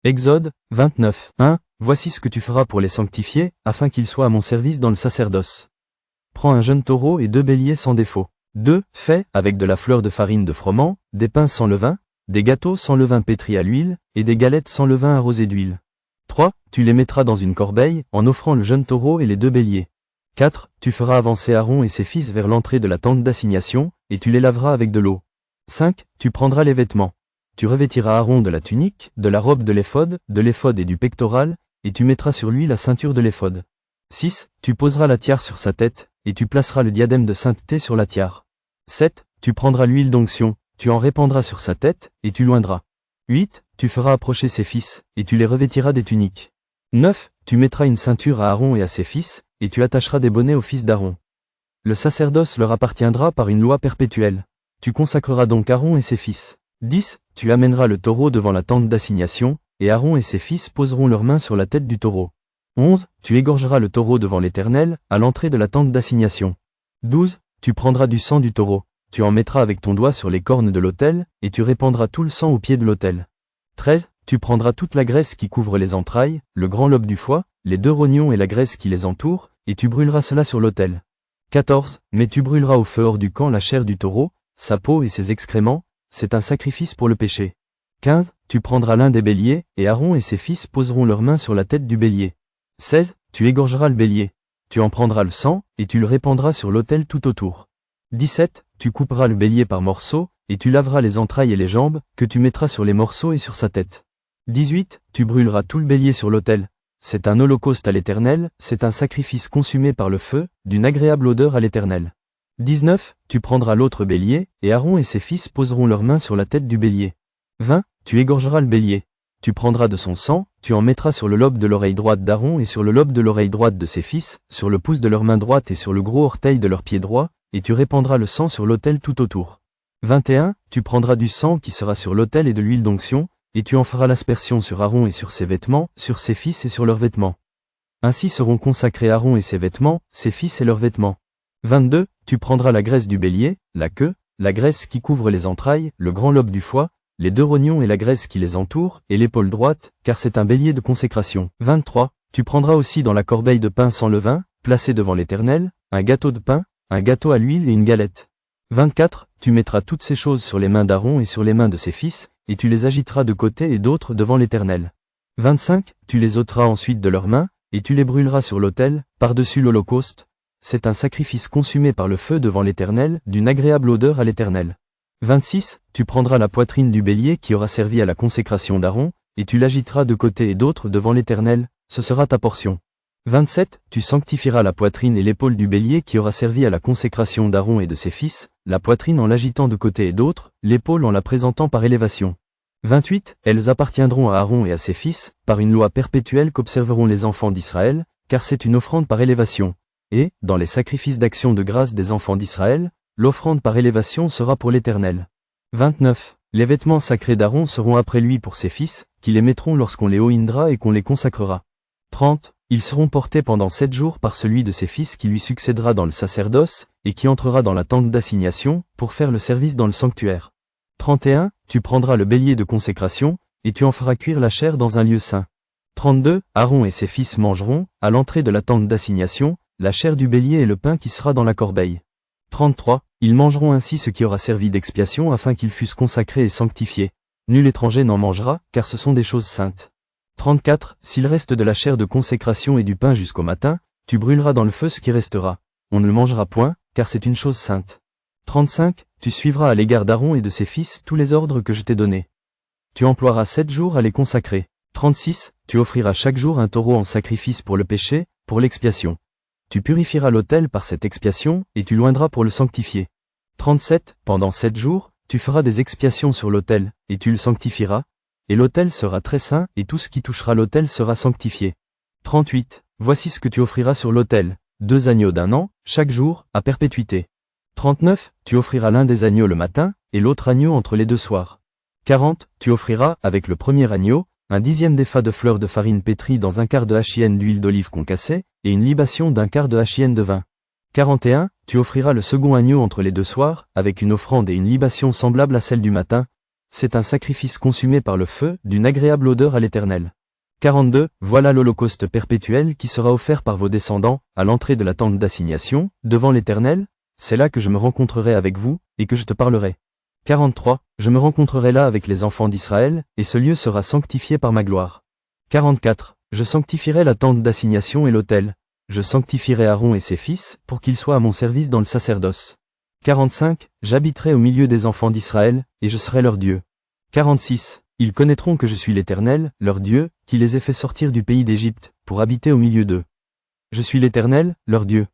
Exode 29, 1. Voici ce que tu feras pour les sanctifier, afin qu'ils soient à mon service dans le sacerdoce. Prends un jeune taureau et 2 béliers sans défaut. 2. Fais, avec de la fleur de farine de froment, des pains sans levain, des gâteaux sans levain pétris à l'huile, et des galettes sans levain arrosées d'huile. 3. Tu les mettras dans une corbeille, en offrant le jeune taureau et les 2 béliers. 4. Tu feras avancer Aaron et ses fils vers l'entrée de la tente d'assignation, et tu les laveras avec de l'eau. 5. Tu prendras les vêtements. Tu revêtiras Aaron de la tunique, de la robe de l'éphod et du pectoral, et tu mettras sur lui la ceinture de l'éphod. 6. Tu poseras la tiare sur sa tête, et tu placeras le diadème de sainteté sur la tiare. 7. Tu prendras l'huile d'onction, tu en répandras sur sa tête, et tu l'oindras. 8. Tu feras approcher ses fils, et tu les revêtiras des tuniques. 9. Tu mettras une ceinture à Aaron et à ses fils, et tu attacheras des bonnets aux fils d'Aaron. Le sacerdoce leur appartiendra par une loi perpétuelle. Tu consacreras donc Aaron et ses fils. 10. Tu amèneras le taureau devant la tente d'assignation, et Aaron et ses fils poseront leurs mains sur la tête du taureau. 11. Tu égorgeras le taureau devant l'Éternel, à l'entrée de la tente d'assignation. 12. Tu prendras du sang du taureau, tu en mettras avec ton doigt sur les cornes de l'autel, et tu répandras tout le sang au pied de l'autel. 13. Tu prendras toute la graisse qui couvre les entrailles, le grand lobe du foie, les 2 rognons et la graisse qui les entoure, et tu brûleras cela sur l'autel. 14. Mais tu brûleras au feu hors du camp la chair du taureau, sa peau et ses excréments, c'est un sacrifice pour le péché. 15. Tu prendras l'un des béliers, et Aaron et ses fils poseront leurs mains sur la tête du bélier. 16. Tu égorgeras le bélier. Tu en prendras le sang, et tu le répandras sur l'autel tout autour. 17. Tu couperas le bélier par morceaux, et tu laveras les entrailles et les jambes, que tu mettras sur les morceaux et sur sa tête. 18. Tu brûleras tout le bélier sur l'autel. C'est un holocauste à l'Éternel, c'est un sacrifice consumé par le feu, d'une agréable odeur à l'Éternel. 19. Tu prendras l'autre bélier, et Aaron et ses fils poseront leurs mains sur la tête du bélier. 20. Tu égorgeras le bélier. Tu prendras de son sang, tu en mettras sur le lobe de l'oreille droite d'Aaron et sur le lobe de l'oreille droite de ses fils, sur le pouce de leur main droite et sur le gros orteil de leur pied droit, et tu répandras le sang sur l'autel tout autour. 21. Tu prendras du sang qui sera sur l'autel et de l'huile d'onction, et tu en feras l'aspersion sur Aaron et sur ses vêtements, sur ses fils et sur leurs vêtements. Ainsi seront consacrés Aaron et ses vêtements, ses fils et leurs vêtements. 22. Tu prendras la graisse du bélier, la queue, la graisse qui couvre les entrailles, le grand lobe du foie, les 2 rognons et la graisse qui les entoure, et l'épaule droite, car c'est un bélier de consécration. 23. Tu prendras aussi dans la corbeille de pain sans levain, placé devant l'Éternel, un gâteau de pain, un gâteau à l'huile et une galette. 24. Tu mettras toutes ces choses sur les mains d'Aaron et sur les mains de ses fils, et tu les agiteras de côté et d'autre devant l'Éternel. 25. Tu les ôteras ensuite de leurs mains, et tu les brûleras sur l'autel, par-dessus l'holocauste. C'est un sacrifice consumé par le feu devant l'Éternel, d'une agréable odeur à l'Éternel. 26. Tu prendras la poitrine du bélier qui aura servi à la consécration d'Aaron, et tu l'agiteras de côté et d'autre devant l'Éternel, ce sera ta portion. 27. Tu sanctifieras la poitrine et l'épaule du bélier qui aura servi à la consécration d'Aaron et de ses fils, la poitrine en l'agitant de côté et d'autre, l'épaule en la présentant par élévation. 28. Elles appartiendront à Aaron et à ses fils, par une loi perpétuelle qu'observeront les enfants d'Israël, car c'est une offrande par élévation. Et, dans les sacrifices d'action de grâce des enfants d'Israël, l'offrande par élévation sera pour l'Éternel. 29. Les vêtements sacrés d'Aaron seront après lui pour ses fils, qui les mettront lorsqu'on les oindra et qu'on les consacrera. 30. Ils seront portés pendant 7 jours par celui de ses fils qui lui succédera dans le sacerdoce, et qui entrera dans la tente d'assignation, pour faire le service dans le sanctuaire. 31. Tu prendras le bélier de consécration, et tu en feras cuire la chair dans un lieu saint. 32. Aaron et ses fils mangeront, à l'entrée de la tente d'assignation, la chair du bélier et le pain qui sera dans la corbeille. 33. Ils mangeront ainsi ce qui aura servi d'expiation afin qu'ils fussent consacrés et sanctifiés. Nul étranger n'en mangera, car ce sont des choses saintes. 34. S'il reste de la chair de consécration et du pain jusqu'au matin, tu brûleras dans le feu ce qui restera. On ne le mangera point, car c'est une chose sainte. 35. Tu suivras à l'égard d'Aaron et de ses fils tous les ordres que je t'ai donnés. Tu emploieras 7 jours à les consacrer. 36. Tu offriras chaque jour un taureau en sacrifice pour le péché, pour l'expiation. Tu purifieras l'autel par cette expiation, et tu l'oindras pour le sanctifier. 37. Pendant 7 jours, tu feras des expiations sur l'autel, et tu le sanctifieras, et l'autel sera très saint, et tout ce qui touchera l'autel sera sanctifié. 38. Voici ce que tu offriras sur l'autel, 2 agneaux d'1 an, chaque jour, à perpétuité. 39. Tu offriras l'un des agneaux le matin, et l'autre agneau entre les 2 soirs. 40. Tu offriras, avec le premier agneau, un 10e d'épha de fleur de farine pétrie dans un quart de hachien d'huile d'olive concassée, et une libation d'un quart de hachien de vin. 41. Tu offriras le second agneau entre les 2 soirs, avec une offrande et une libation semblable à celle du matin. C'est un sacrifice consumé par le feu, d'une agréable odeur à l'Éternel. 42. Voilà l'holocauste perpétuel qui sera offert par vos descendants, à l'entrée de la tente d'assignation, devant l'Éternel. C'est là que je me rencontrerai avec vous, et que je te parlerai. 43. Je me rencontrerai là avec les enfants d'Israël, et ce lieu sera sanctifié par ma gloire. 44. Je sanctifierai la tente d'assignation et l'autel. Je sanctifierai Aaron et ses fils, pour qu'ils soient à mon service dans le sacerdoce. 45. J'habiterai au milieu des enfants d'Israël, et je serai leur Dieu. 46. Ils connaîtront que je suis l'Éternel, leur Dieu, qui les ai fait sortir du pays d'Égypte, pour habiter au milieu d'eux. Je suis l'Éternel, leur Dieu.